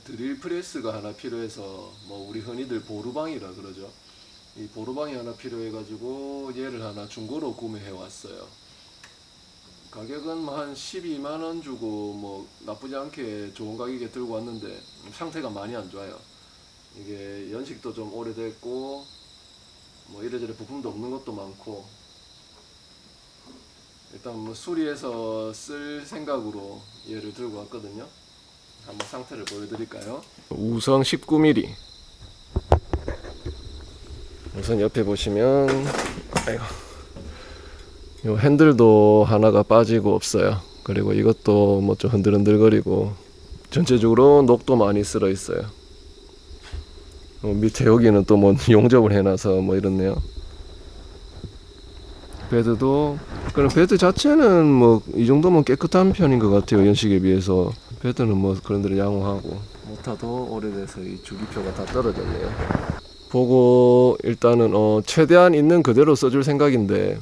드릴 프레스가 하나 필요해서 뭐 우리 흔히들 보루방이라 그러죠. 이 보루방이 하나 필요해가지고 얘를 하나 중고로 구매해 왔어요. 가격은 뭐 한 12만원 주고 뭐 나쁘지 않게 좋은 가격에 들고 왔는데 상태가 많이 안 좋아요. 이게 연식도 좀 오래됐고 뭐 이래저래 부품도 없는 것도 많고, 일단 뭐 수리해서 쓸 생각으로 얘를 들고 왔거든요. 한번 상태를 보여드릴까요? 우성 19mm. 우선 옆에 보시면 아이고, 요 핸들도 하나가 빠지고 없어요. 그리고 이것도 뭐 좀 흔들흔들거리고 전체적으로 녹도 많이 쓸어 있어요. 밑에 여기는 또 뭐 용접을 해놔서 뭐 이렇네요. 베드도, 그럼 베드 자체는 뭐 이 정도면 깨끗한 편인 것 같아요. 연식에 비해서. 베드는 뭐 그런 데는 양호하고, 모터도 오래돼서 이 주기표가 다 떨어졌네요. 보고 일단은 최대한 있는 그대로 써줄 생각인데,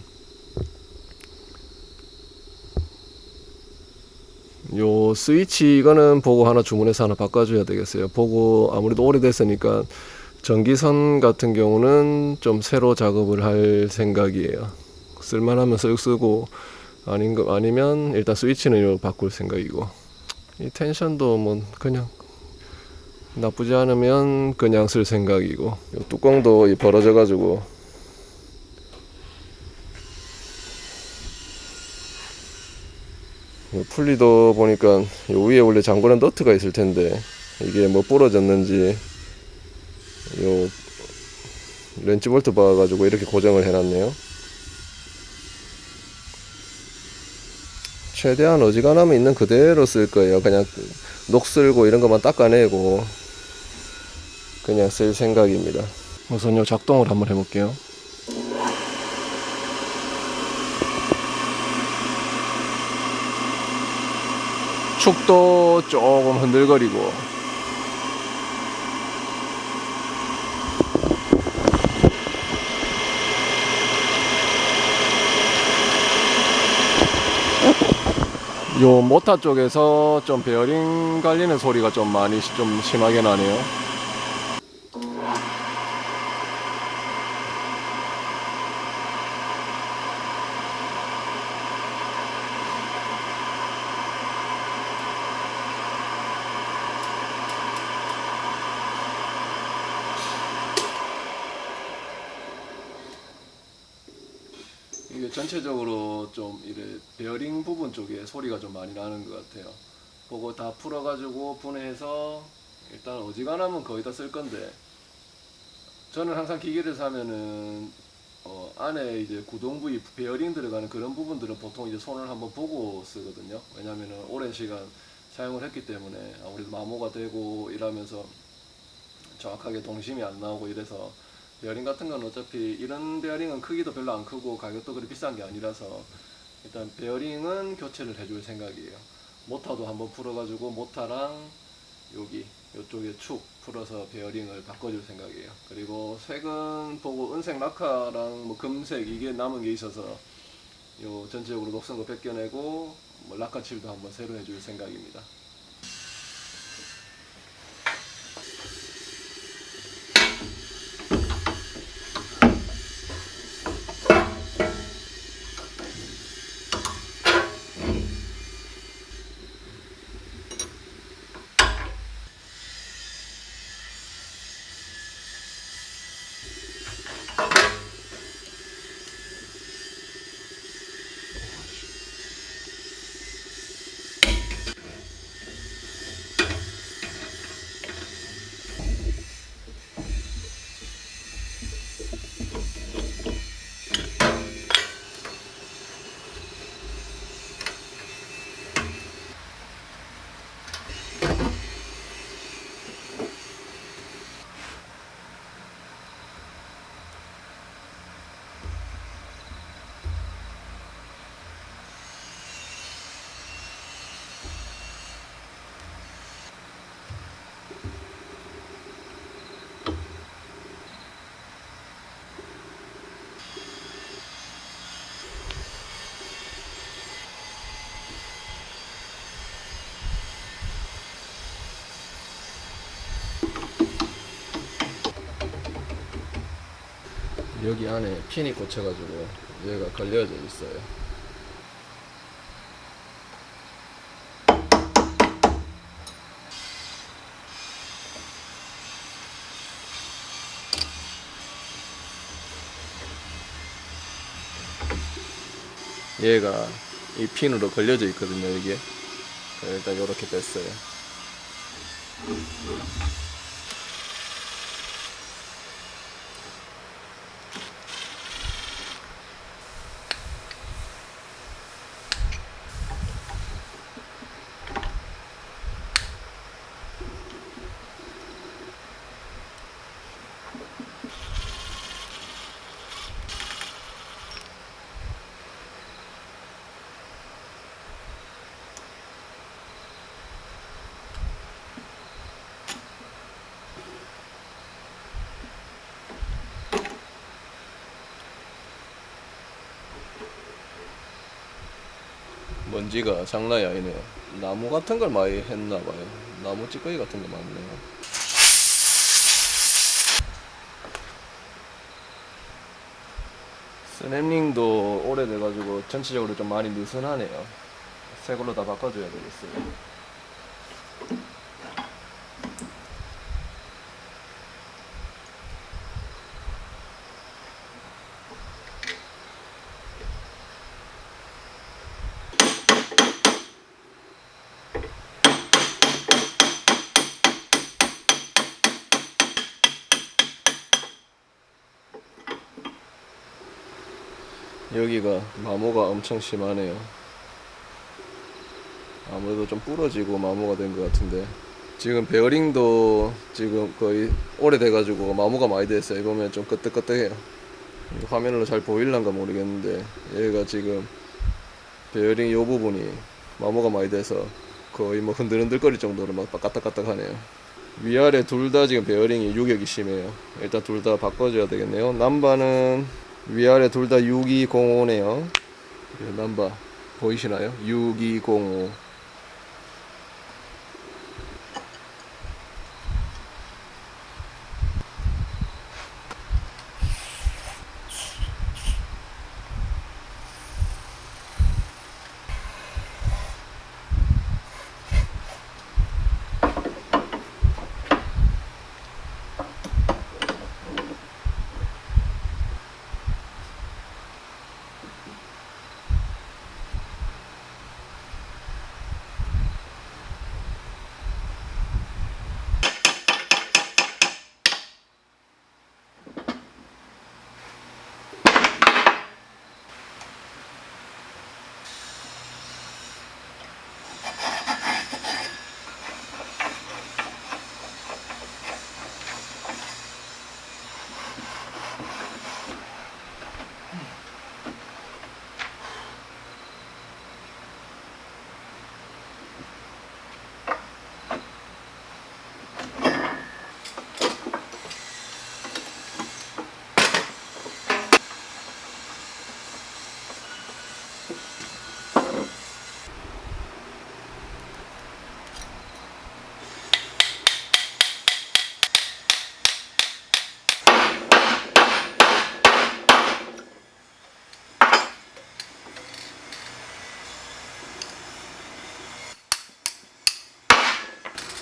요 스위치 이거는 보고 하나 주문해서 하나 바꿔줘야 되겠어요. 보고 아무래도 오래됐으니까 전기선 같은 경우는 좀 새로 작업을 할 생각이에요. 쓸만하면 쓱 쓰고 아니면 일단 스위치는 바꿀 생각이고, 이 텐션도 뭐 그냥 나쁘지 않으면 그냥 쓸 생각이고, 요 뚜껑도 벌어져 가지고 풀리도 보니까 요 위에 원래 잠그는 너트가 있을 텐데 이게 뭐 부러졌는지 요 렌치 볼트 박아가지고 이렇게 고정을 해놨네요. 최대한 어지간하면 있는 그대로 쓸 거예요. 그냥 녹슬고 이런 것만 닦아내고 그냥 쓸 생각입니다. 우선 요 작동을 한번 해볼게요. 축도 조금 흔들거리고, 요 모터 쪽에서 좀 베어링 갈리는 소리가 좀 많이 좀 심하게 나네요. 이게 전체적으로 좀 이래 베어링 부분 쪽에 소리가 좀 많이 나는 것 같아요. 그거 다 풀어가지고 분해해서 일단 어지간하면 거의 다 쓸 건데, 저는 항상 기계를 사면은 안에 이제 구동 부위 베어링 들어가는 그런 부분들은 보통 이제 손을 한번 보고 쓰거든요. 왜냐면은 오랜 시간 사용을 했기 때문에 아무래도 마모가 되고 이러면서 정확하게 동심이 안 나오고 이래서, 베어링 같은 건 어차피 이런 베어링은 크기도 별로 안 크고 가격도 그리 비싼 게 아니라서 일단 베어링은 교체를 해줄 생각이에요. 모터도 한번 풀어가지고 모터랑 여기 이쪽에 축 풀어서 베어링을 바꿔줄 생각이에요. 그리고 색은 보고 은색 라카랑 뭐 금색 이게 남은 게 있어서 요 전체적으로 녹슨 거 벗겨내고 뭐 라카 칠도 한번 새로 해줄 생각입니다. 여기 안에 핀이 꽂혀가지고 얘가 걸려져 있어요. 얘가 이 핀으로 걸려져 있거든요. 이게 일단 이렇게 뺐어요. 먼지가 장난이 아니네요. 나무 같은 걸 많이 했나봐요. 나무 찌꺼기 같은 게 많네요. 스냅링도 오래돼가지고 전체적으로 좀 많이 느슨하네요. 새 걸로 다 바꿔줘야 되겠어요. 여기가 마모가 엄청 심하네요. 아무래도 좀 부러지고 마모가 된 것 같은데, 지금 베어링도 지금 거의 오래돼가지고 마모가 많이 됐어요. 보면 좀 끄떡끄떡해요. 화면으로 잘 보일란가 모르겠는데 얘가 지금 베어링 요 부분이 마모가 많이 돼서 거의 뭐 흔들흔들거릴 정도로 막 까딱까딱하네요. 위아래 둘 다 지금 베어링이 유격이 심해요. 일단 둘 다 바꿔줘야 되겠네요. 남바는 위아래 둘 다 6205네요. 남바 보이시나요? 6205.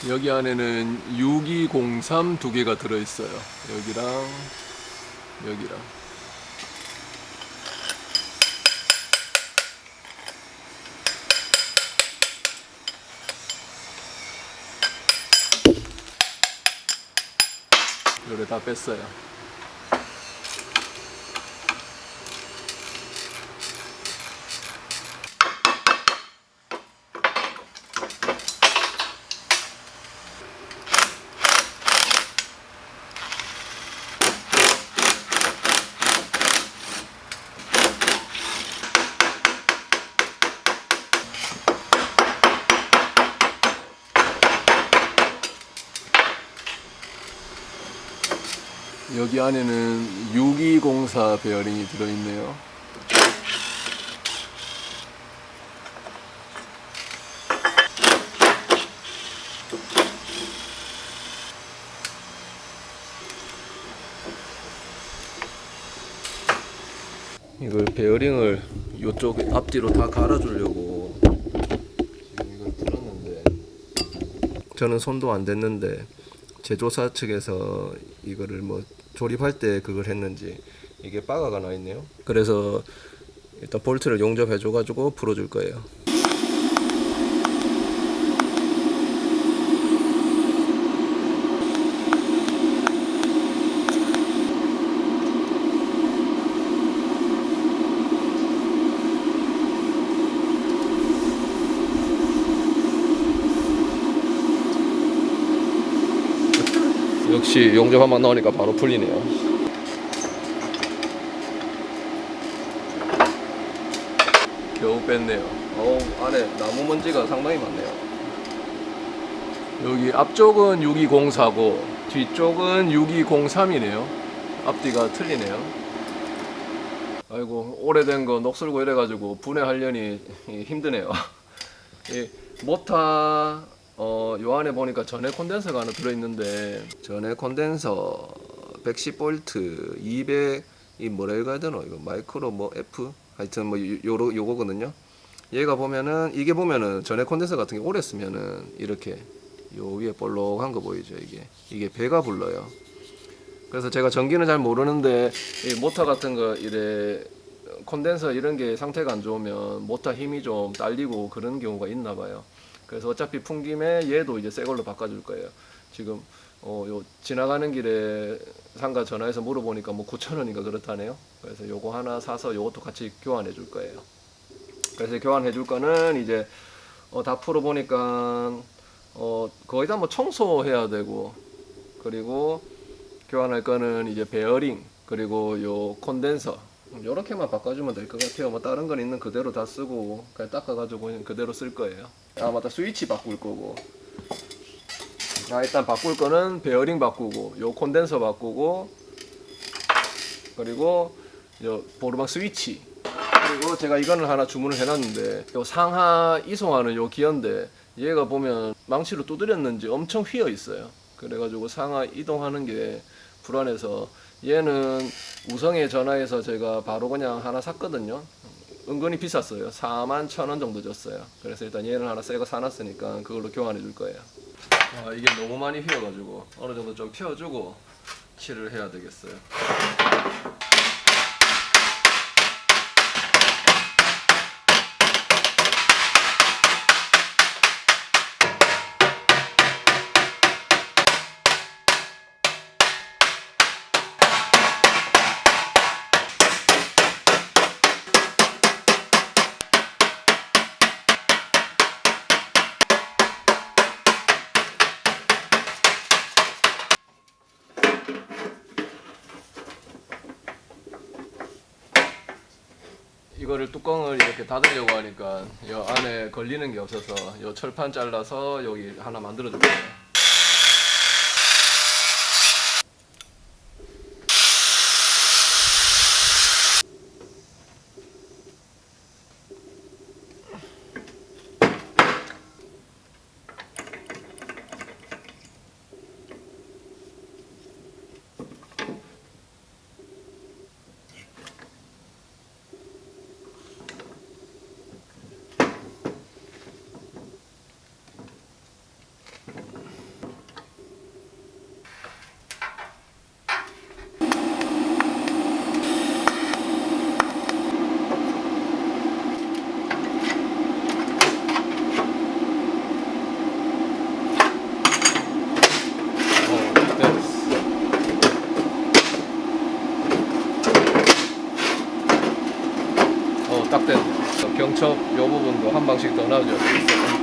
여기 안에는 6203 두 개가 들어있어요. 여기랑 여기랑. 요래 다 뺐어요. 여기 안에는 6204 베어링이 들어있네요. 이걸 베어링을 이쪽 앞뒤로 다 갈아주려고 지금 이걸 풀었는데, 저는 손도 안 댔는데 제조사 측에서 이거를 뭐 조립할 때 그걸 했는지 이게 바가가 나 있네요. 그래서 일단 볼트를 용접해 줘 가지고 풀어줄 거예요. 역시 용접 한번 넣으니까 바로 풀리네요. 겨우 뺐네요. 안에 나무 먼지가 상당히 많네요. 여기 앞쪽은 6204고 뒤쪽은 6203이네요. 앞뒤가 틀리네요. 아이고, 오래된 거 녹슬고 이래가지고 분해하려니 힘드네요. 이 모타 요 안에 보니까 전해 콘덴서가 하나 들어있는데, 전해 콘덴서 110V 200, 이 뭐라 읽어야 되노? 이거 마이크로 뭐 F? 하여튼 뭐 요거거든요. 얘가 보면은, 이게 보면은 전해 콘덴서 같은 게 오래 쓰면은 이렇게 요 위에 볼록한 거 보이죠? 이게 배가 불러요. 그래서 제가 전기는 잘 모르는데 이 모터 같은 거 이래 콘덴서 이런 게 상태가 안 좋으면 모터 힘이 좀 딸리고 그런 경우가 있나 봐요. 그래서 어차피 풍김에 얘도 이제 새 걸로 바꿔줄 거예요. 지금 요 지나가는 길에 상가 전화해서 물어보니까 뭐 9,000원인가 그렇다네요. 그래서 요거 하나 사서 요것도 같이 교환해 줄 거예요. 그래서 교환해 줄 거는 이제 다 풀어 보니까 거의 다 뭐 청소해야 되고, 그리고 교환할 거는 이제 베어링, 그리고 요 콘덴서 요렇게만 바꿔주면 될 것 같아요. 뭐 다른 건 있는 그대로 다 쓰고 그냥 닦아가지고 그대로 쓸 거예요. 아 맞다, 스위치 바꿀 거고. 일단 바꿀 거는 베어링 바꾸고, 요 콘덴서 바꾸고, 그리고 요 보르막 스위치, 그리고 제가 이거는 하나 주문을 해놨는데, 요 상하 이송하는 요 기어인데 얘가 보면 망치로 두드렸는지 엄청 휘어 있어요. 그래가지고 상하 이동하는 게 불안해서 얘는 우성에 전화해서 제가 바로 그냥 하나 샀거든요. 은근히 비쌌어요. 41,000원 정도 줬어요. 그래서 일단 얘는 하나 새거 사놨으니까 그걸로 교환해 줄 거예요. 이게 너무 많이 휘어가지고 어느 정도 좀 펴주고 칠을 해야 되겠어요. 이거를 뚜껑을 이렇게 닫으려고 하니까 이 안에 걸리는 게 없어서 이 철판 잘라서 여기 하나 만들어 줄 거예요. 딱 됐네. 경첩 요 부분도 한 방씩 더 넣어줘야 되겠어요.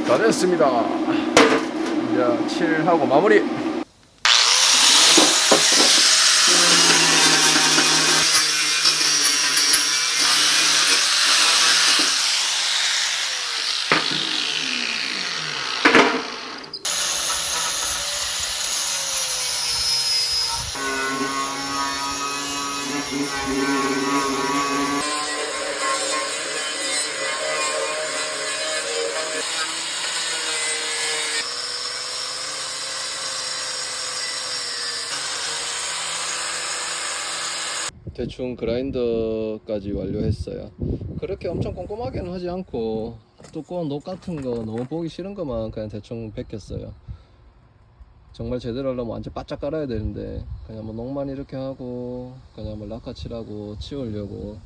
다 됐습니다. 이제 칠하고 마무리. 대충 그라인더까지 완료했어요. 그렇게 엄청 꼼꼼하게는 하지 않고 두꺼운 녹 같은 거 너무 보기 싫은 것만 그냥 대충 벗겼어요. 정말 제대로 하려면 완전 바짝 깔아야 되는데 그냥 뭐 녹만 이렇게 하고 그냥 뭐 락카 칠하고 치우려고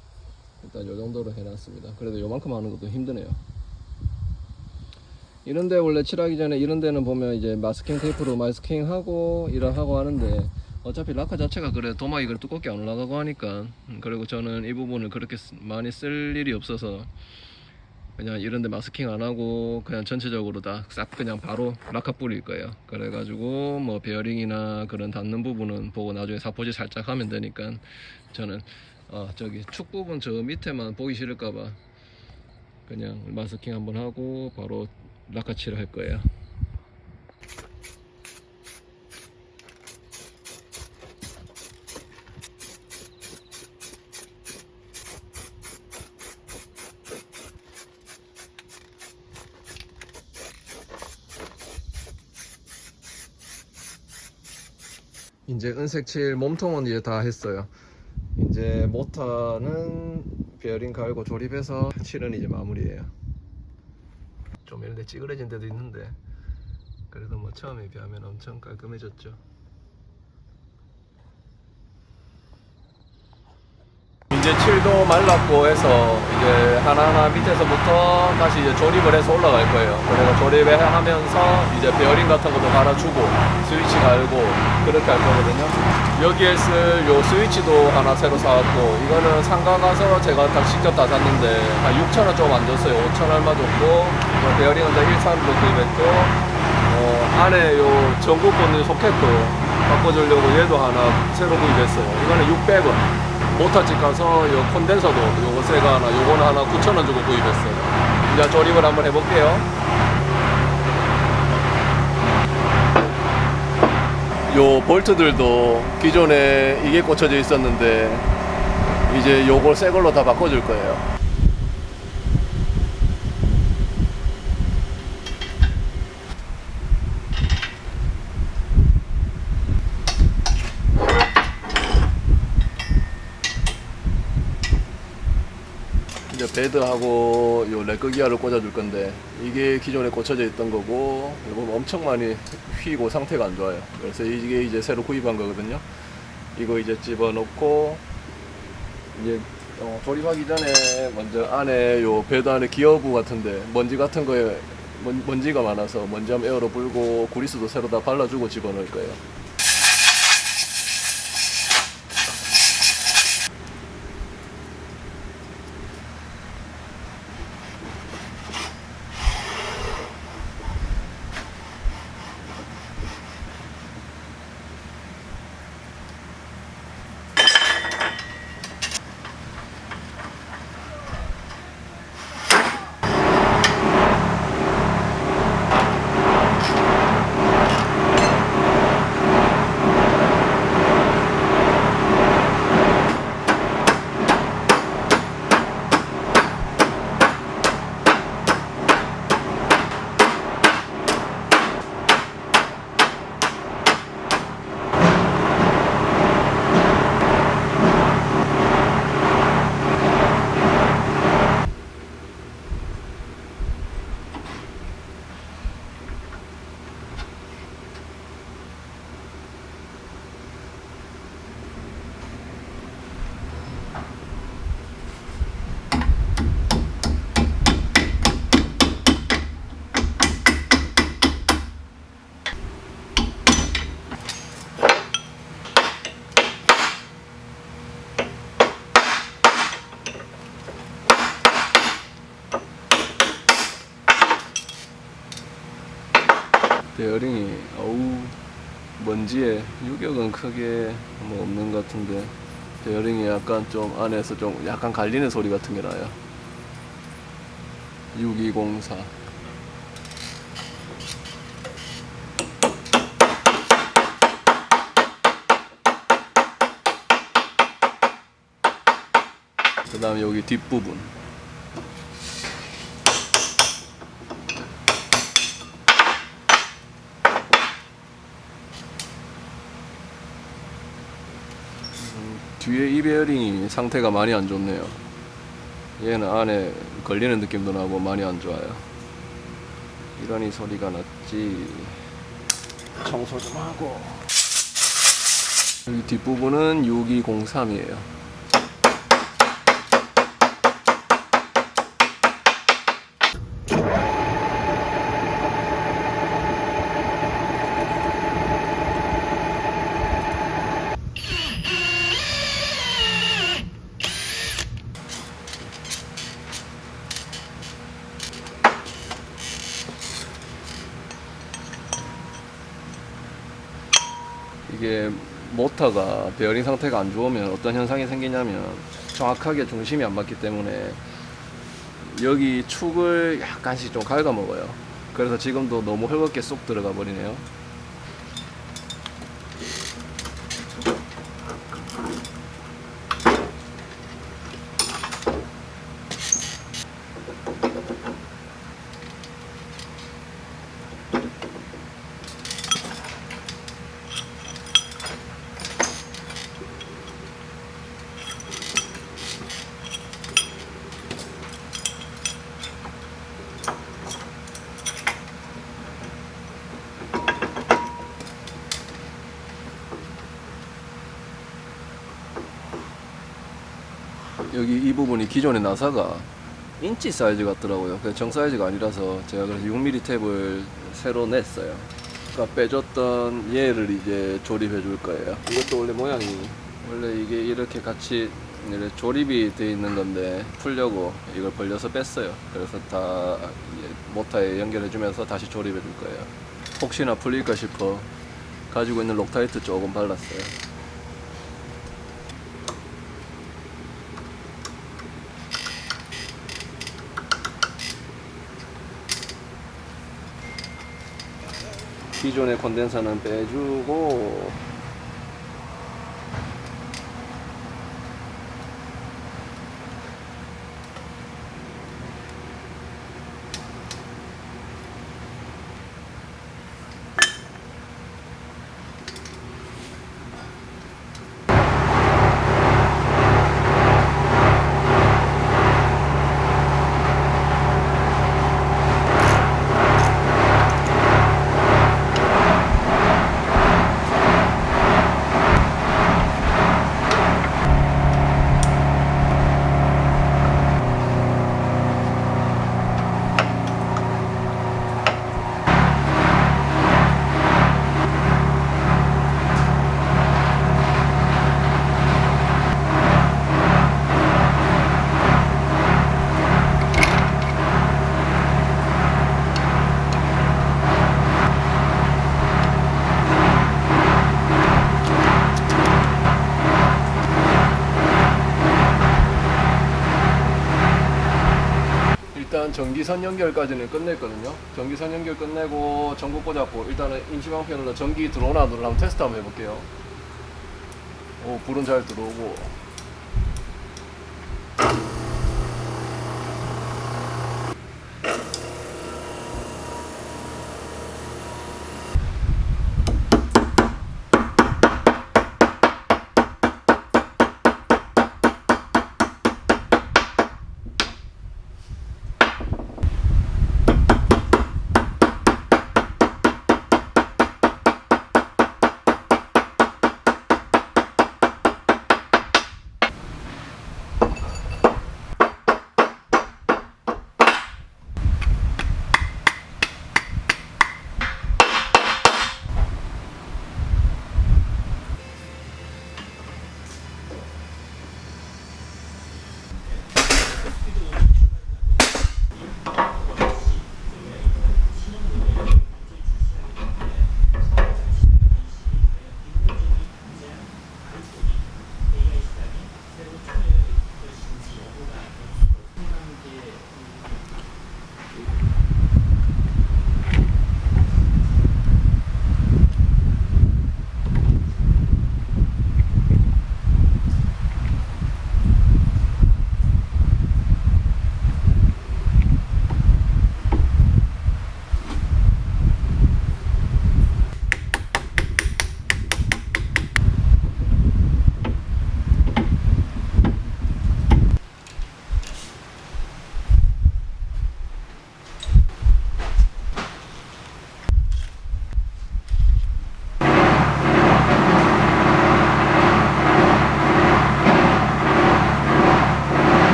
일단 요 정도로 해놨습니다. 그래도 요만큼 하는 것도 힘드네요. 이런데 원래 칠하기 전에 이런 데는 보면 이제 마스킹 테이프로 마스킹하고 일하고 하는데 어차피 락카 자체가 그래 도마가 그래 두껍게 안 올라가고 하니까 그리고 저는 이 부분을 그렇게 많이 쓸 일이 없어서 그냥 이런데 마스킹 안 하고 그냥 전체적으로 다 싹 그냥 바로 락카 뿌릴 거예요. 그래가지고 뭐 베어링이나 그런 닿는 부분은 보고 나중에 사포질 살짝 하면 되니까 저는 저기 축 부분 저 밑에만 보기 싫을까봐 그냥 마스킹 한번 하고 바로 락카 칠을 할 거예요. 이제 은색 칠 몸통은 이제 다 했어요. 이제 모터는 베어링 갈고 조립해서 칠은 이제 마무리예요. 좀 이런데 찌그러진 데도 있는데 그래도 뭐 처음에 비하면 엄청 깔끔해졌죠. 이제 칠도 말랐고 해서 이제 하나하나 밑에서부터 다시 이제 조립을 해서 올라갈 거예요. 그래서 조립을 하면서 이제 베어링 같은 것도 갈아주고 스위치 갈고 그렇게 할 거거든요. 여기에 쓸 요 스위치도 하나 새로 사왔고 이거는 상가 가서 제가 딱 직접 다 샀는데 한 6,000원 좀 안 줬어요. 5,000원 얼마 줬고 베어링은 다 1.3으로 구입했고 안에 요 전구권 소켓도 바꿔주려고 얘도 하나 새로 구입했어요. 이거는 600원. 모터집 가서 요 콘덴서도 요거 새가 하나 요거는 하나 9,000원 주고 구입했어요. 이제 조립을 한번 해볼게요. 요 볼트들도 기존에 이게 꽂혀져 있었는데 이제 요걸 새 걸로 다 바꿔줄 거예요. 이제 베드하고 요 레그기어를 꽂아줄 건데 이게 기존에 꽂혀져 있던 거고 이거 엄청 많이 휘고 상태가 안 좋아요. 그래서 이게 이제 새로 구입한 거거든요. 이거 이제 집어넣고 이제 조립하기 전에 먼저 안에 요 베드 안에 기어부 같은데 먼지 같은 거에 먼지가 많아서 먼지 한번 에어로 불고 구리스도 새로 다 발라주고 집어넣을 거예요. 베어링이 먼지에 유격은 크게 뭐 없는 것 같은데 베어링이 약간 좀 안에서 좀 약간 갈리는 소리 같은 게 나요. 6204 그 다음에 여기 뒷부분 뒤에 이 베어링이 상태가 많이 안 좋네요. 얘는 안에 걸리는 느낌도 나고 많이 안 좋아요. 이러니 소리가 났지. 청소 좀 하고. 여기 뒷부분은 6203이에요. 이게 모터가 베어링 상태가 안 좋으면 어떤 현상이 생기냐면 정확하게 중심이 안 맞기 때문에 여기 축을 약간씩 좀 갉아먹어요. 그래서 지금도 너무 헐겁게 쏙 들어가 버리네요. 여기 이 부분이 기존의 나사가 인치 사이즈 같더라고요. 그냥 정 사이즈가 아니라서 제가 그래서 6mm 탭을 새로 냈어요. 그러니까 빼줬던 얘를 이제 조립해 줄 거예요. 이것도 원래 모양이 원래 이게 이렇게 같이 조립이 돼 있는 건데 풀려고 이걸 벌려서 뺐어요. 그래서 다 모터에 연결해 주면서 다시 조립해 줄 거예요. 혹시나 풀릴까 싶어 가지고 있는 록타이트 조금 발랐어요. 기존의 콘덴서는 빼주고 일단 전기선 연결까지는 끝냈거든요. 전기선 연결 끝내고 전구 꽂았고 일단은 임시방편으로 전기 들어오나 안 들어오나 한번 테스트 한번 해볼게요. 오, 불은 잘 들어오고.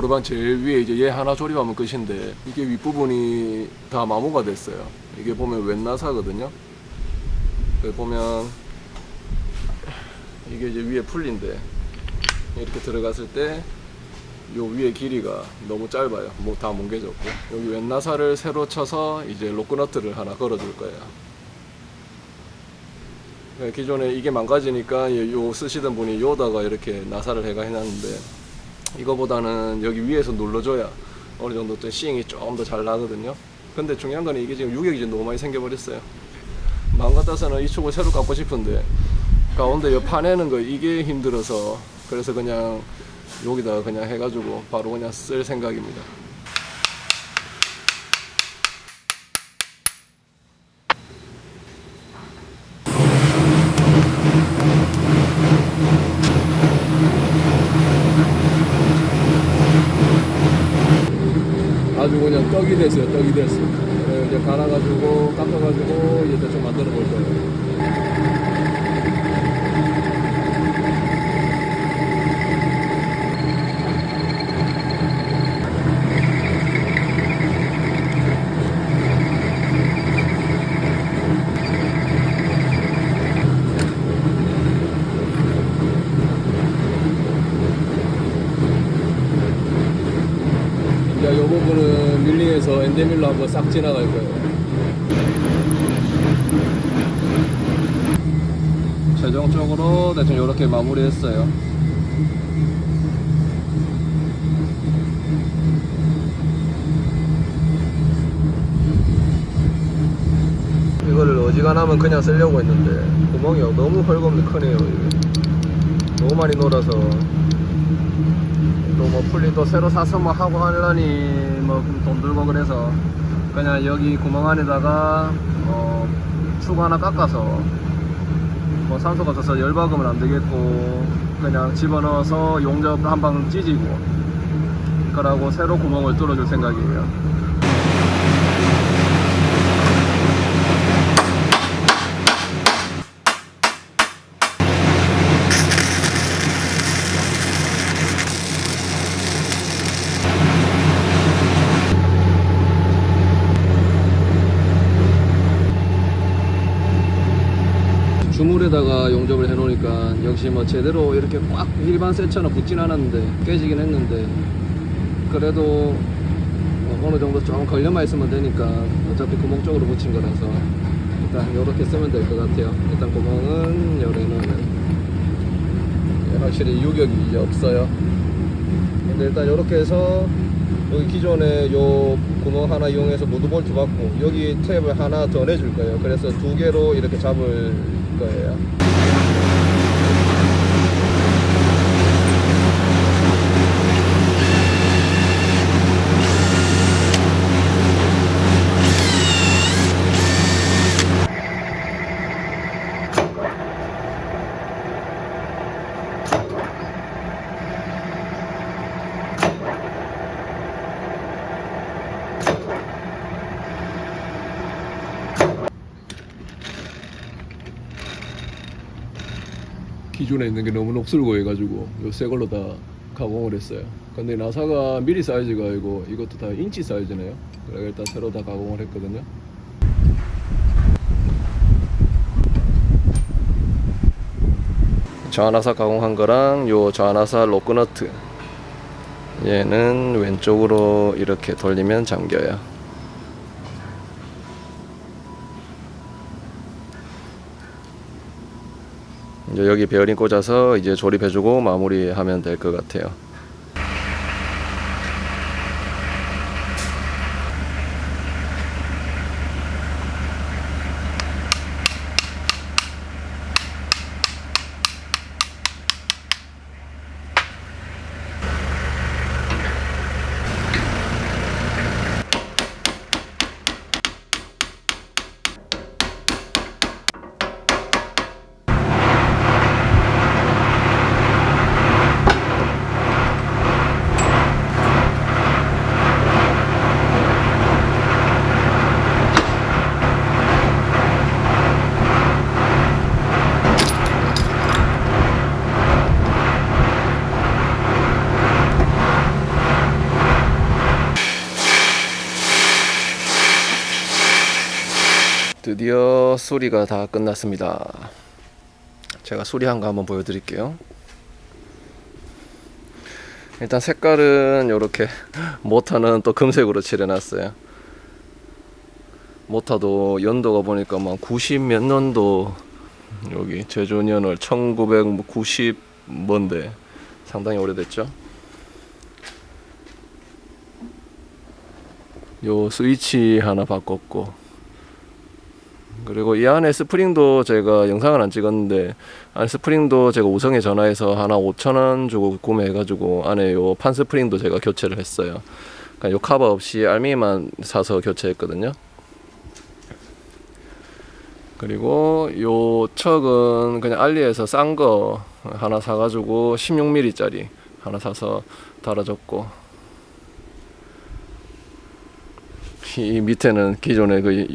오르반 제일 위에 이제 얘 하나 조립하면 끝인데 이게 윗부분이 다 마모가 됐어요. 이게 보면 웬나사거든요. 여기 보면 이게 이제 위에 풀린데 이렇게 들어갔을 때 요 위에 길이가 너무 짧아요. 뭐 다 뭉개졌고 여기 웬나사를 새로 쳐서 이제 로크너트를 하나 걸어줄 거예요. 기존에 이게 망가지니까 요 쓰시던 분이 요다가 이렇게 나사를 해놨는데 이거보다는 여기 위에서 눌러줘야 어느 정도 또 싱이 좀 더 잘 나거든요. 근데 중요한 거는 이게 지금 유격이 너무 많이 생겨버렸어요. 마음 같아서는 이 축을 새로 깎고 싶은데 가운데 요 파내는 거 이게 힘들어서 그래서 그냥 여기다가 그냥 해가지고 바로 그냥 쓸 생각입니다. 아주 그냥 떡이 됐어요. 떡이 됐어요. 이제 갈아가지고 깎아가지고 이제 대충 만들어 볼 거예요. 이제 이 부분은 밀링해서 엔데밀로 한번 싹 지나갈 거예요. 최종적으로 대충 이렇게 마무리했어요. 이거를 어지간하면 그냥 쓰려고 했는데 구멍이 너무 헐겁게 크네요. 너무 많이 놀아서 또 뭐 풀리 또 새로 사서 뭐 하고 하려니 뭐 돈 들고 그래서 그냥 여기 구멍 안에다가 축 하나 깎아서 뭐 산소가 없어서 열 박으면 안 되겠고 그냥 집어넣어서 용접 한 방 찢이고 그러고 새로 구멍을 뚫어줄 생각이에요. 주물에다가 용접을 해 놓으니까 역시 뭐 제대로 이렇게 꽉 일반 쇠처럼 붙진 않았는데 깨지긴 했는데 그래도 뭐 어느 정도 좀 걸려만 있으면 되니까 어차피 구멍 쪽으로 붙인 거라서 일단 이렇게 쓰면 될 것 같아요. 일단 구멍은 요래는 확실히 유격이 이제 없어요. 근데 일단 이렇게 해서 여기 기존에 요 구멍 하나 이용해서 무드볼트 받고 여기 탭을 하나 더 내줄 거예요. 그래서 두 개로 이렇게 잡을 거예요. 기존에 있는 게 너무 녹슬고 해가지고 요 새 걸로 다 가공을 했어요. 근데 나사가 미리 사이즈가 아니고 이것도 다 인치 사이즈네요. 그래서 일단 새로 다 가공을 했거든요. 좌나사 가공한 거랑 요 좌나사 로크너트 얘는 왼쪽으로 이렇게 돌리면 잠겨요. 이제 여기 베어링 꽂아서 이제 조립해주고 마무리하면 될 것 같아요. 드디어 수리가 다 끝났습니다. 제가 수리한 거 한번 보여드릴게요. 일단 색깔은 이렇게 모터는 또 금색으로 칠해놨어요. 모터도 연도가 보니까 막 90 몇 년도, 여기 제조년을 1990 뭔데 상당히 오래됐죠. 요 스위치 하나 바꿨고, 그리고 이 안에 스프링도 제가 영상을 안 찍었는데, 안에 스프링도 제가 우성에 전화해서 하나 5,000원 주고 구매해가지고 안에 요 판 스프링도 제가 교체를 했어요. 그러니까 요 카바 없이 알미만 사서 교체했거든요. 그리고 요 척은 그냥 알리에서 싼 거 하나 사가지고 16mm 짜리 하나 사서 달아줬고, 이 밑에는 기존에 그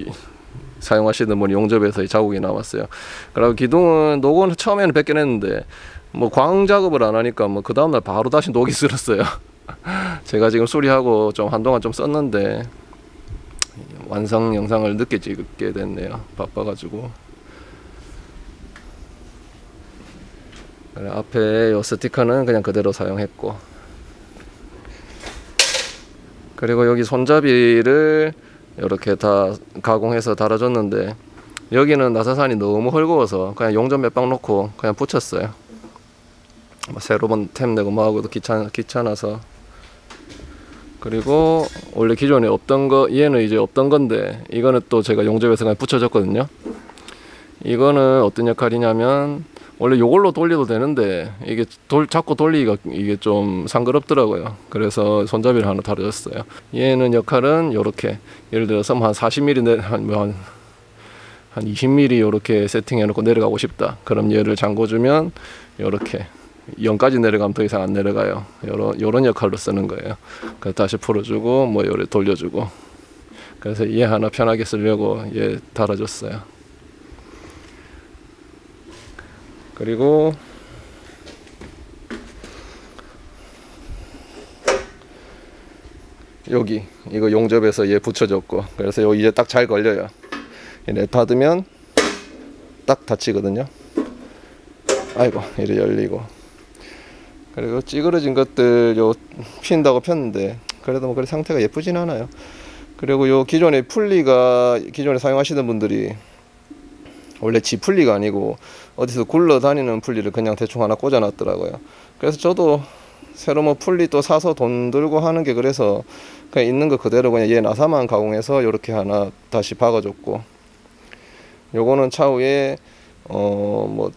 사용하시던 분이 용접해서 자국이 남았어요. 그리고 기둥은 녹은 처음에는 벗겨냈는데 뭐 광 작업을 안 하니까 뭐 그 다음날 바로 다시 녹이 슬었어요. 제가 지금 수리하고 좀 한동안 좀 썼는데 완성 영상을 늦게 찍게 됐네요. 바빠가지고. 앞에 요 스티커는 그냥 그대로 사용했고, 그리고 여기 손잡이를 이렇게 다 가공해서 달아줬는데, 여기는 나사산이 너무 헐거워서 그냥 용접 몇 방 놓고 그냥 붙였어요. 새로 템 내고 뭐하고도 귀찮아서. 그리고 원래 기존에 없던 거, 얘는 이제 없던 건데 이거는 또 제가 용접해서 그냥 붙여줬거든요. 이거는 어떤 역할이냐면, 원래 요걸로 돌려도 되는데 이게 자꾸 돌리기가 이게 좀 상그럽더라고요. 그래서 손잡이를 하나 달아줬어요. 얘는 역할은 요렇게, 예를 들어서 한 40mm 한 20mm 요렇게 세팅해 놓고 내려가고 싶다, 그럼 얘를 잠궈주면 요렇게 0까지 내려가면 더 이상 안 내려가요. 요런 역할로 쓰는 거예요. 그래서 다시 풀어주고 뭐 요래 돌려주고, 그래서 얘 하나 편하게 쓰려고 얘 달아줬어요. 그리고 여기 이거 용접해서 얘 붙여줬고, 그래서 요 이제 딱 잘 걸려요. 얘 닫으면 딱 닫히거든요. 아이고, 이래 열리고. 그리고 찌그러진 것들 요 핀다고 폈는데 그래도 뭐 그래 상태가 예쁘진 않아요. 그리고 요 기존의 풀리가, 기존에 사용하시던 분들이 원래 지 풀리가 아니고 어디서 굴러다니는 풀리를 그냥 대충 하나 꽂아 놨더라고요. 그래서 저도 새로 뭐 풀리 또 사서 돈 들고 하는 게 그래서 그냥 있는 거 그대로 그냥 얘 나사만 가공해서 요렇게 하나 다시 박아줬고, 요거는 차후에 뭐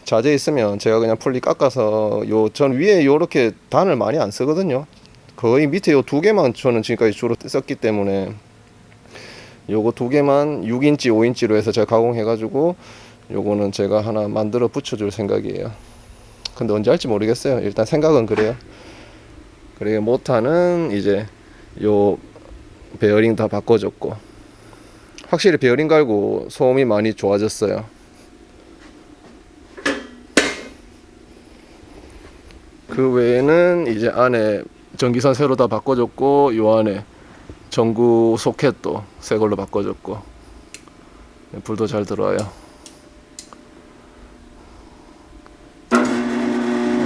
자재 있으면 제가 그냥 풀리 깎아서 전 위에 요렇게 단을 많이 안 쓰거든요. 거의 밑에 요 두 개만 저는 지금까지 주로 썼기 때문에 요거 두 개만 6인치 5인치로 해서 제가 가공해 가지고 요거는 제가 하나 만들어 붙여줄 생각이에요. 근데 언제 할지 모르겠어요. 일단 생각은 그래요. 그리고 모터는 이제 요 베어링 다 바꿔줬고, 확실히 베어링 갈고 소음이 많이 좋아졌어요. 그 외에는 이제 안에 전기선 새로 다 바꿔줬고, 요 안에 전구 소켓도 새 걸로 바꿔줬고, 불도 잘 들어와요.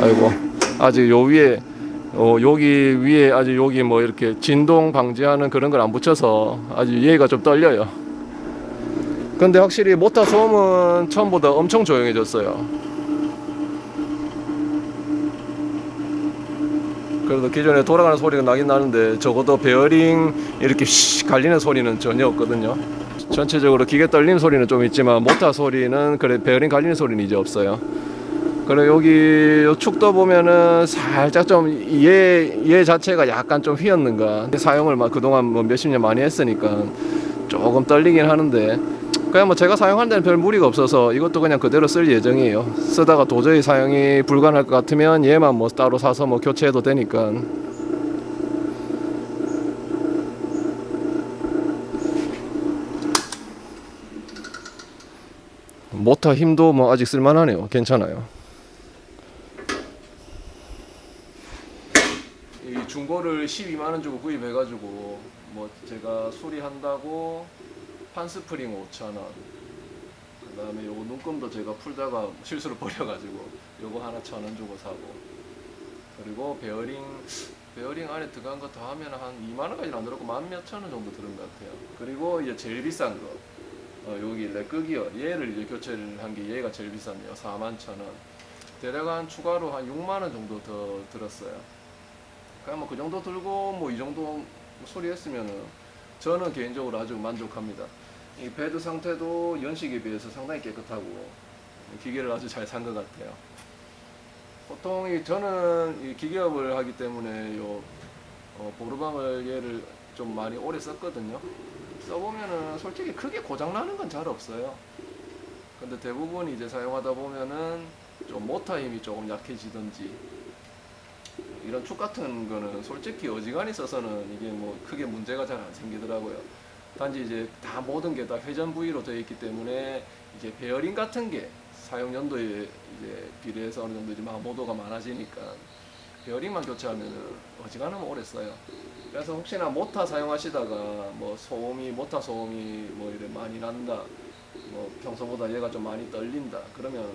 아이고, 아직 요 위에 여기 위에 아직 여기 뭐 이렇게 진동 방지하는 그런 걸 안 붙여서 아직 얘가 좀 떨려요. 근데 확실히 모터 소음은 처음보다 엄청 조용해졌어요. 그래도 기존에 돌아가는 소리가 나긴 나는데 적어도 베어링 이렇게 갈리는 소리는 전혀 없거든요. 전체적으로 기계 떨림 소리는 좀 있지만 모터 소리는, 그래, 베어링 갈리는 소리는 이제 없어요. 그리고 여기 요 축도 보면은 살짝 좀 얘 자체가 약간 좀 휘었는가, 사용을 막 그동안 뭐 몇십 년 많이 했으니까 조금 떨리긴 하는데, 그냥 뭐 제가 사용하는 데는 별 무리가 없어서 이것도 그냥 그대로 쓸 예정이에요. 쓰다가 도저히 사용이 불가능할 것 같으면 얘만 뭐 따로 사서 뭐 교체해도 되니까. 모터 힘도 뭐 아직 쓸만하네요. 괜찮아요. 이 중고를 12만원 주고 구입해가지고 뭐 제가 수리한다고 한스프링 5,000원. 그 다음에 요거 눈금도 제가 풀다가 실수로 버려가지고 요거 하나 1,000원 주고 사고. 그리고 베어링 안에 들어간 거 다 하면 한 2만원까지는 안 들었고 10,000원 정도 들은 것 같아요. 그리고 이제 제일 비싼 거. 여기 레크기어. 얘를 이제 교체를 한 게 얘가 제일 비쌌네요. 41,000원. 대략 한 추가로 한 6만원 정도 더 들었어요. 그냥 뭐 그 정도 들고 뭐 이 정도 소리 했으면은 저는 개인적으로 아주 만족합니다. 이 베드 상태도 연식에 비해서 상당히 깨끗하고 기계를 아주 잘 산 것 같아요. 보통 저는 이 기계업을 하기 때문에 보르방을 얘를 좀 많이 오래 썼거든요. 써보면은 솔직히 크게 고장나는 건 잘 없어요. 근데 대부분 이제 사용하다 보면은 좀 모터 힘이 조금 약해지든지 이런 축 같은 거는 솔직히 어지간히 써서는 이게 뭐 크게 문제가 잘 안 생기더라고요. 단지 이제 다 모든 게 다 회전 부위로 되어 있기 때문에 이제 베어링 같은 게 사용 연도에 이제 비례해서 어느 정도 이제 마모도가 많아지니까 베어링만 교체하면은 어지간하면 오래 써요. 그래서 혹시나 모터 사용하시다가 뭐 모터 소음이 뭐 이래 많이 난다, 뭐 평소보다 얘가 좀 많이 떨린다, 그러면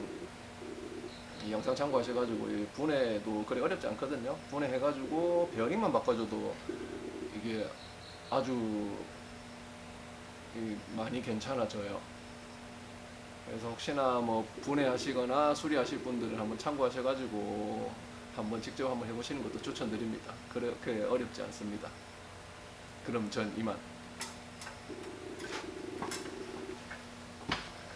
이 영상 참고하셔가지고 이 분해도 그리 어렵지 않거든요. 분해해가지고 베어링만 바꿔줘도 이게 아주 많이 괜찮아져요. 그래서 혹시나 뭐 분해하시거나 수리하실 분들은 한번 참고하셔가지고 한번 직접 한번 해보시는 것도 추천드립니다. 그렇게 어렵지 않습니다. 그럼 전 이만.